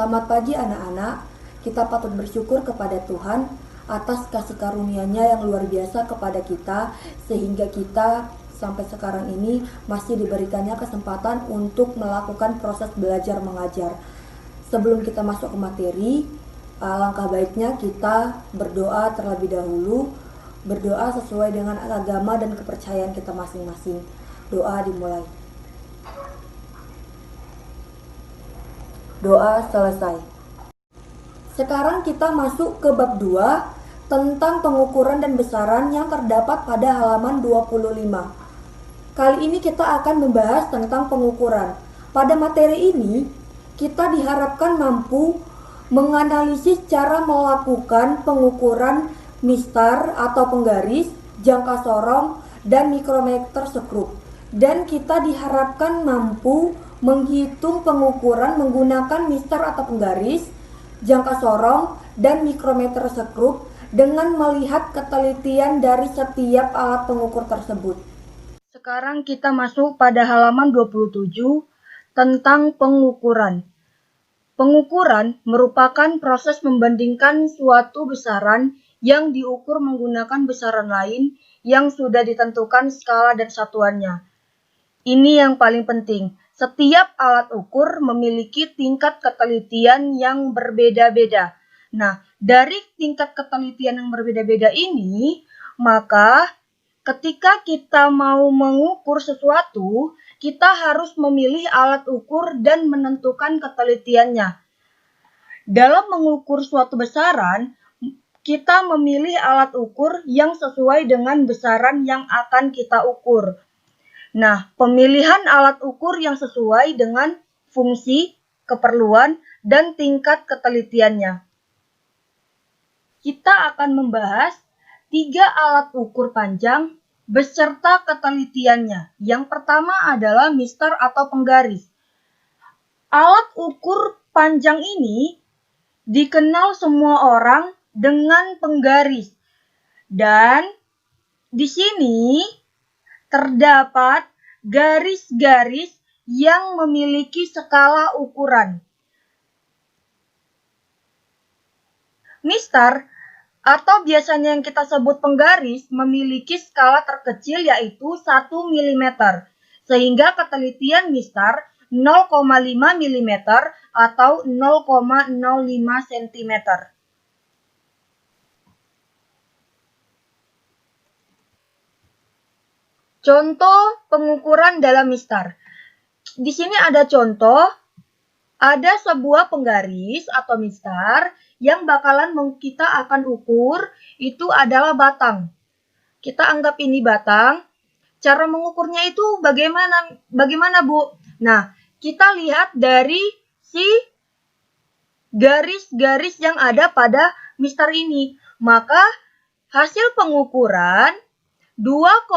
Selamat pagi anak-anak, kita patut bersyukur kepada Tuhan atas kasih karunia-Nya yang luar biasa kepada kita, sehingga kita sampai sekarang ini masih diberikannya kesempatan untuk melakukan proses belajar mengajar. Sebelum kita masuk ke materi, alangkah baiknya kita berdoa terlebih dahulu, berdoa sesuai dengan agama dan kepercayaan kita masing-masing. Doa dimulai. Doa selesai. Sekarang kita masuk ke bab 2 tentang pengukuran dan besaran yang terdapat pada halaman 25. Kali ini kita akan membahas tentang pengukuran. Pada materi ini, kita diharapkan mampu menganalisis cara melakukan pengukuran mistar atau penggaris, jangka sorong, dan mikrometer sekrup. Dan kita diharapkan mampu menghitung pengukuran menggunakan mistar atau penggaris, jangka sorong, dan mikrometer sekrup dengan melihat ketelitian dari setiap alat pengukur tersebut. Sekarang kita masuk pada halaman 27 tentang pengukuran. Pengukuran merupakan proses membandingkan suatu besaran yang diukur menggunakan besaran lain yang sudah ditentukan skala dan satuannya. Ini yang paling penting. Setiap alat ukur memiliki tingkat ketelitian yang berbeda-beda. Nah, dari tingkat ketelitian yang berbeda-beda ini, maka ketika kita mau mengukur sesuatu, kita harus memilih alat ukur dan menentukan ketelitiannya. Dalam mengukur suatu besaran, kita memilih alat ukur yang sesuai dengan besaran yang akan kita ukur. Nah, pemilihan alat ukur yang sesuai dengan fungsi, keperluan, dan tingkat ketelitiannya. Kita akan membahas 3 alat ukur panjang beserta ketelitiannya. Yang pertama adalah mistar atau penggaris. Alat ukur panjang ini dikenal semua orang dengan penggaris. Dan di sini terdapat garis-garis yang memiliki skala ukuran. Mistar atau biasanya yang kita sebut penggaris memiliki skala terkecil yaitu 1 mm, sehingga ketelitian mistar 0,5 mm atau 0,05 cm. Contoh pengukuran dalam mistar. Di sini ada contoh, ada sebuah penggaris atau mistar yang bakalan kita akan ukur, itu adalah batang. Kita anggap ini batang. Cara mengukurnya itu bagaimana Bu? Nah, kita lihat dari si garis-garis yang ada pada mistar ini. Maka hasil pengukuran 2,5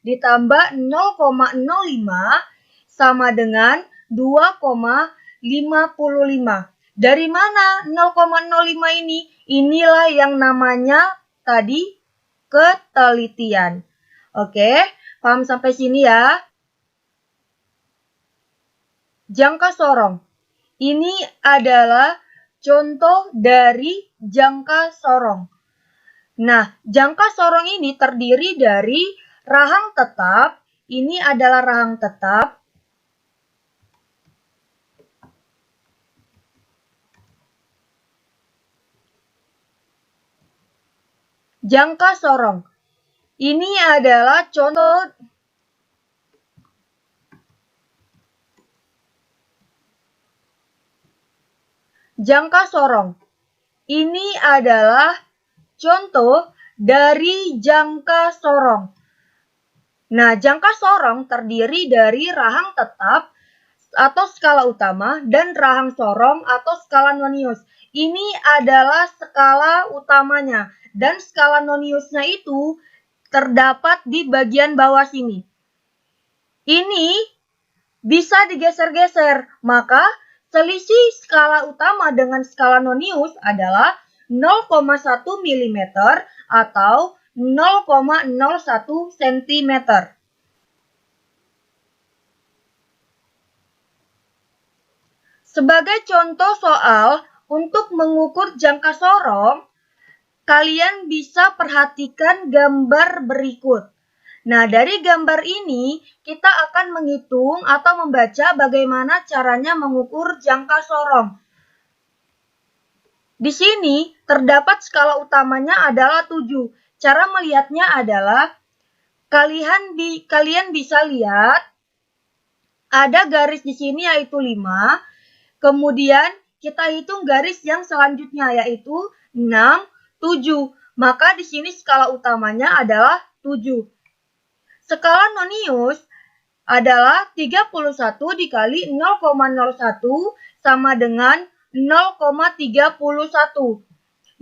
ditambah 0,05 sama dengan 2,55. Dari mana 0,05 ini? Inilah yang namanya tadi ketelitian. Oke, paham sampai sini ya? Jangka sorong. Ini adalah contoh dari jangka sorong. Nah, jangka sorong ini terdiri dari rahang tetap. Ini adalah rahang tetap. Jangka sorong. Ini adalah contoh jangka sorong. Ini adalah contoh dari jangka sorong. Nah, jangka sorong terdiri dari rahang tetap atau skala utama dan rahang sorong atau skala nonius. Ini adalah skala utamanya dan skala noniusnya itu terdapat di bagian bawah sini. Ini bisa digeser-geser, maka selisih skala utama dengan skala nonius adalah 0,1 mm atau 0,01 cm. Sebagai contoh soal untuk mengukur jangka sorong, kalian bisa perhatikan gambar berikut. Nah, dari gambar ini kita akan menghitung atau membaca bagaimana caranya mengukur jangka sorong. Di sini terdapat skala utamanya adalah 7. Cara melihatnya adalah kalian bisa lihat ada garis di sini yaitu 5. Kemudian kita hitung garis yang selanjutnya yaitu 6, 7. Maka di sini skala utamanya adalah 7. Skala nonius adalah 31 dikali 0,01 sama dengan 0,31.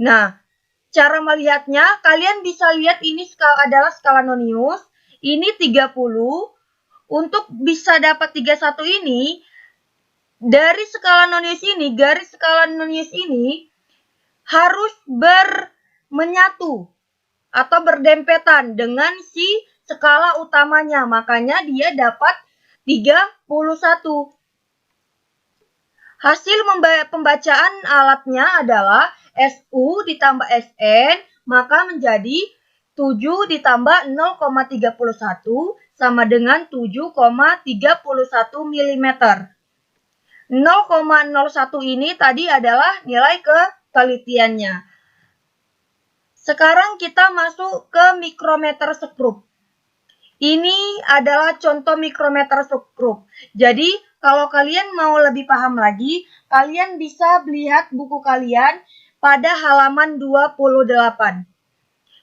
Nah, cara melihatnya kalian bisa lihat ini adalah skala nonius, ini 30. Untuk bisa dapat 31 ini, dari skala nonius ini, garis skala nonius ini harus menyatu atau berdempetan dengan si skala utamanya. Makanya dia dapat 31. Hasil pembacaan alatnya adalah SU ditambah SN, maka menjadi 7 ditambah 0,31 sama dengan 7,31 mm. 0,01 ini tadi adalah nilai ketelitiannya. Sekarang kita masuk ke mikrometer sekrup. Ini adalah contoh mikrometer sekrup. Jadi, kalau kalian mau lebih paham lagi, kalian bisa lihat buku kalian pada halaman 28.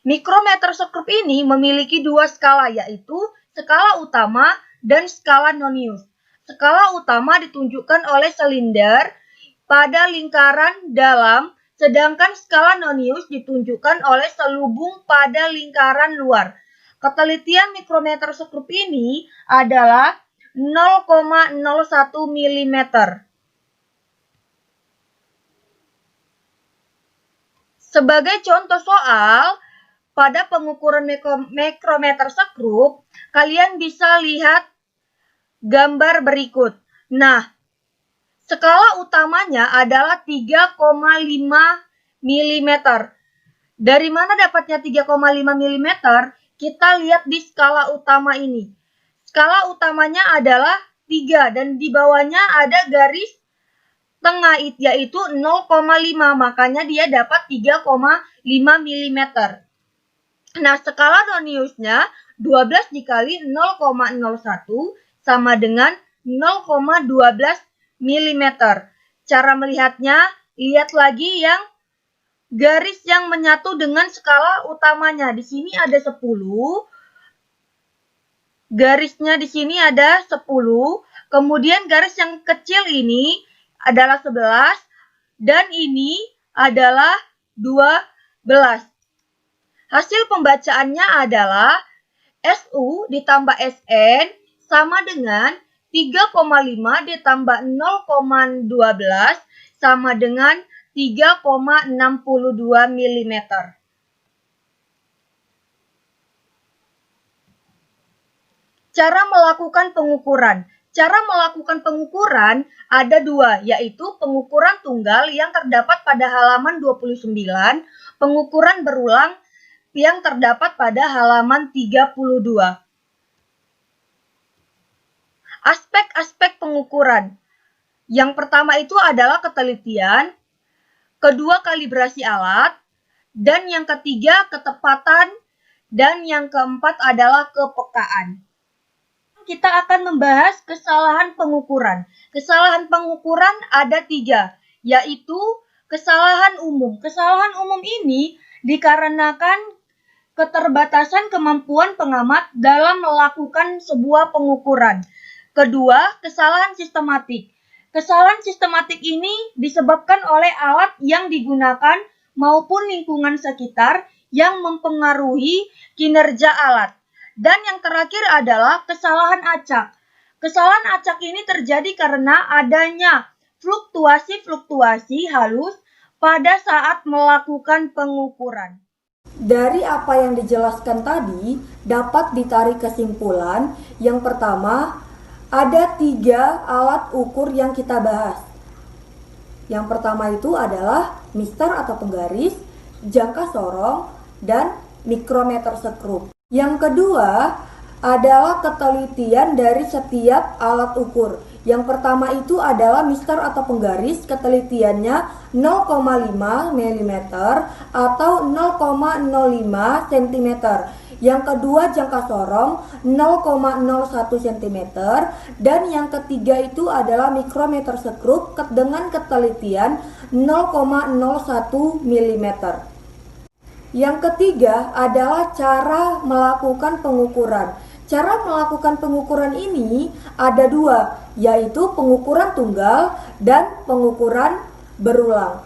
Mikrometer sekrup ini memiliki dua skala, yaitu skala utama dan skala nonius. Skala utama ditunjukkan oleh silinder pada lingkaran dalam, sedangkan skala nonius ditunjukkan oleh selubung pada lingkaran luar. Ketelitian mikrometer sekrup ini adalah 0,01 mm. Sebagai contoh soal, pada pengukuran mikrometer sekrup, kalian bisa lihat gambar berikut. Nah, skala utamanya adalah 3,5 mm. Dari mana dapatnya 3,5 mm? Kita lihat di skala utama ini. Skala utamanya adalah 3 dan di bawahnya ada garis tengah yaitu 0,5. Makanya dia dapat 3,5 mm. Nah, skala noniusnya 12 dikali 0,01 sama dengan 0,12 mm. Cara melihatnya, lihat lagi yang garis yang menyatu dengan skala utamanya. Di sini ada 10. Garisnya di sini ada 10. Kemudian garis yang kecil ini adalah 11. Dan ini adalah 12. Hasil pembacaannya adalah SU ditambah SN sama dengan 3,5 ditambah 0,12 sama dengan 3,62 mm. Cara melakukan pengukuran. Cara melakukan pengukuran ada dua, yaitu pengukuran tunggal yang terdapat pada halaman 29, pengukuran berulang yang terdapat pada halaman 32. Aspek-aspek pengukuran. Yang pertama itu adalah ketelitian, kedua kalibrasi alat, dan yang ketiga ketepatan, dan yang keempat adalah kepekaan. Kita akan membahas kesalahan pengukuran. Kesalahan pengukuran ada 3, yaitu kesalahan umum. Kesalahan umum ini dikarenakan keterbatasan kemampuan pengamat dalam melakukan sebuah pengukuran. Kedua, kesalahan sistematik. Kesalahan sistematik ini disebabkan oleh alat yang digunakan maupun lingkungan sekitar yang mempengaruhi kinerja alat. Dan yang terakhir adalah kesalahan acak. Kesalahan acak ini terjadi karena adanya fluktuasi-fluktuasi halus pada saat melakukan pengukuran. Dari apa yang dijelaskan tadi, dapat ditarik kesimpulan. Yang pertama, ada 3 alat ukur yang kita bahas. Yang pertama itu adalah mistar atau penggaris, jangka sorong, dan mikrometer sekrup. Yang kedua adalah ketelitian dari setiap alat ukur. Yang pertama itu adalah mistar atau penggaris, ketelitiannya 0,5 mm atau 0,05 cm. Yang kedua jangka sorong 0,01 cm. Dan yang ketiga itu adalah mikrometer sekrup dengan ketelitian 0,01 mm. Yang ketiga adalah cara melakukan pengukuran. Cara melakukan pengukuran ini ada dua, yaitu pengukuran tunggal dan pengukuran berulang.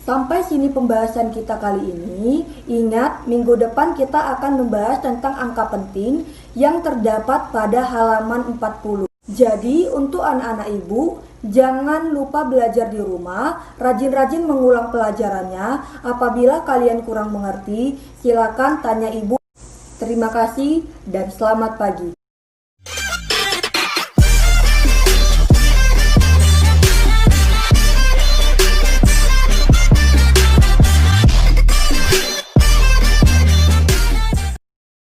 Sampai sini pembahasan kita kali ini. Ingat, minggu depan kita akan membahas tentang angka penting yang terdapat pada halaman 40. Jadi, untuk anak-anak ibu, jangan lupa belajar di rumah, rajin-rajin mengulang pelajarannya. Apabila kalian kurang mengerti, silakan tanya ibu. Terima kasih dan selamat pagi.